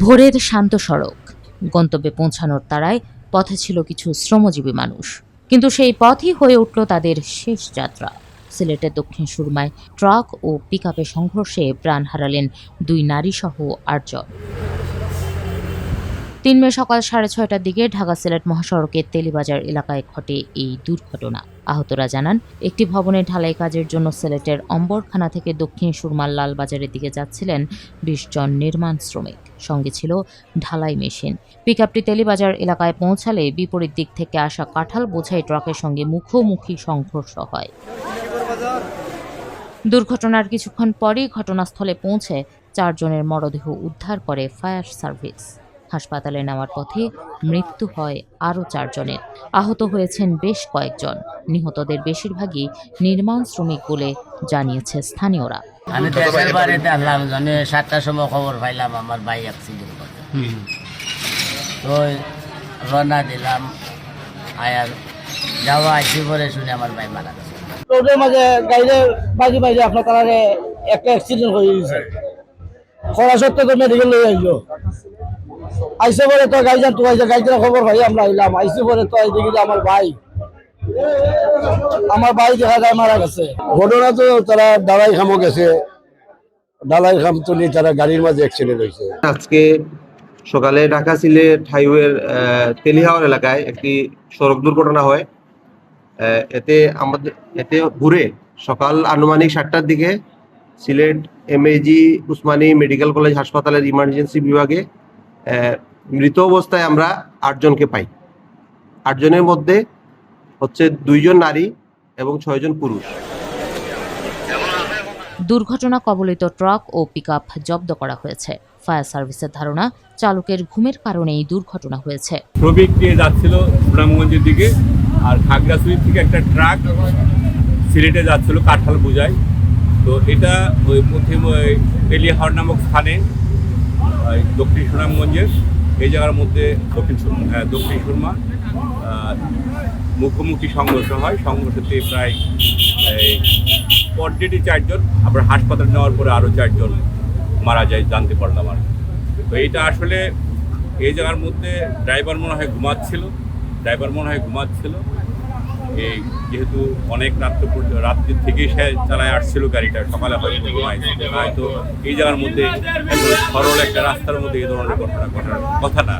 ভোরের শান্ত সড়ক, গন্তব্যে পৌঁছানোর তাড়ায় পথে ছিল কিছু শ্রমজীবী মানুষ, কিন্তু সেই পথই হয়ে উঠল তাদের শেষ যাত্রা। সিলেটের দক্ষিণ সুরমায় ট্রাক ও পিকআপের সংঘর্ষে প্রাণ হারালেন 2 নারীসহ 8 জন। 3 মে সকাল 6:30টার দিকে ঢাকা সিলেট মহাসড়কের তেলিবাজার এলাকায় ঘটে এই দুর্ঘটনা। আহতরা জানান, একটি ভবনের ঢালাই কাজের জন্য সিলেটের অম্বরখানা থেকে দক্ষিণ সুরমার লালবাজারের দিকে যাচ্ছিলেন 20 জন নির্মাণ শ্রমিক, সঙ্গে ছিল ঢালাই মেশিন। পিকআপটি তেলিবাজার এলাকায় পৌঁছালে বিপরীত দিক থেকে আসা কাঁঠাল বোঝাই ট্রাকের সঙ্গে মুখোমুখি সংঘর্ষ হয়। দুর্ঘটনার কিছুক্ষণ পরই ঘটনাস্থলে পৌঁছে 4 জনের মরদেহ উদ্ধার করে ফায়ার সার্ভিস। হাসপাতালে নেওয়ার পথে মৃত্যু হয় আরও 4 জনের। আহত হয়েছেন বেশ কয়েকজন। নিহতদের বেশিরভাগই নির্মাণ শ্রমিক বলে জানিয়েছে স্থানীয়রা। আমি দেশের বাড়িতে আনলাম, 7টার সময় খবর পাইলাম আমার ভাই অ্যাক্সিডেন্ট করছে। তো রওনা দিলাম, আয়ার যাওয়া আইসি পরে শুনে আমার ভাই মারা গেছে। রোডের মাঝে গাড়িতে বাজি বাজি আপনার কারণে একটা অ্যাক্সিডেন্ট হয়ে গেছে। খরা সত্ত্বে তো মেডিকেল লয়ে আইলো, আইসে পরে তো গাড়িজান তো গাড়িতে খবর পাই আমরা আইলাম। আইসে পরে তো দেখি আমার ভাই দেখা যায় মারা গেছে। ঘটনা তো তারা ডালাই খামো গেছে, ডালাই খাম তো নিয়ে তারা গাড়ির মাঝে অ্যাক্সিডেন্ট হয়েছে। আজকে সকালে ঢাকা সিলেট হাইওয়ের তেলিহাওর এলাকায় একটি সড়ক দুর্ঘটনা হয়। এতে ভোরে সকাল আনুমানিক 7টার দিকে Sylhet MAG Usmani medical college হাসপাতালের ইমার্জেন্সি বিভাগে মৃত অবস্থায় আমরা 8 জনকে পাই। 8 জনের মধ্যে হচ্ছে 2 জন নারী এবং 6 জন পুরুষ। দুর্ঘটনা কবলিত ট্রাক ও পিকআপ জব্দ করা হয়েছে। ফায়ার সার্ভিসের ধারণা, চালকের ঘুমের কারণেই দুর্ঘটনা হয়েছে। শ্রমিক নিয়ে যাচ্ছিল সুনামগঞ্জের দিকে, আর খাগড়াছড়ি থেকে একটা ট্রাক সিলেটে যাচ্ছিল কাঁঠাল বোঝাই। তো এটা ওই প্রথমে তেলিহাওর নামক স্থানে দক্ষিণ সুনামগঞ্জের এই জায়গার মধ্যে দক্ষিণ সুরমা মুখোমুখি সংঘর্ষ হয়। সংঘর্ষতে প্রায় পর্যটী 4 জন, আবার হাসপাতাল নেওয়ার পরে আরও 4 জন মারা যায় জানতে পারলাম। আর তো এটা আসলে এই জায়গার মধ্যে ড্রাইভার মনে হয় ঘুমাচ্ছিল। এই যেহেতু অনেক রাত্রি থেকেই সে চালায় আসছিল গাড়িটা, সকালে হয়তো এই জায়গার মধ্যে সরল একটা রাস্তার মধ্যে এই ধরনের ঘটনা ঘটার কথা না।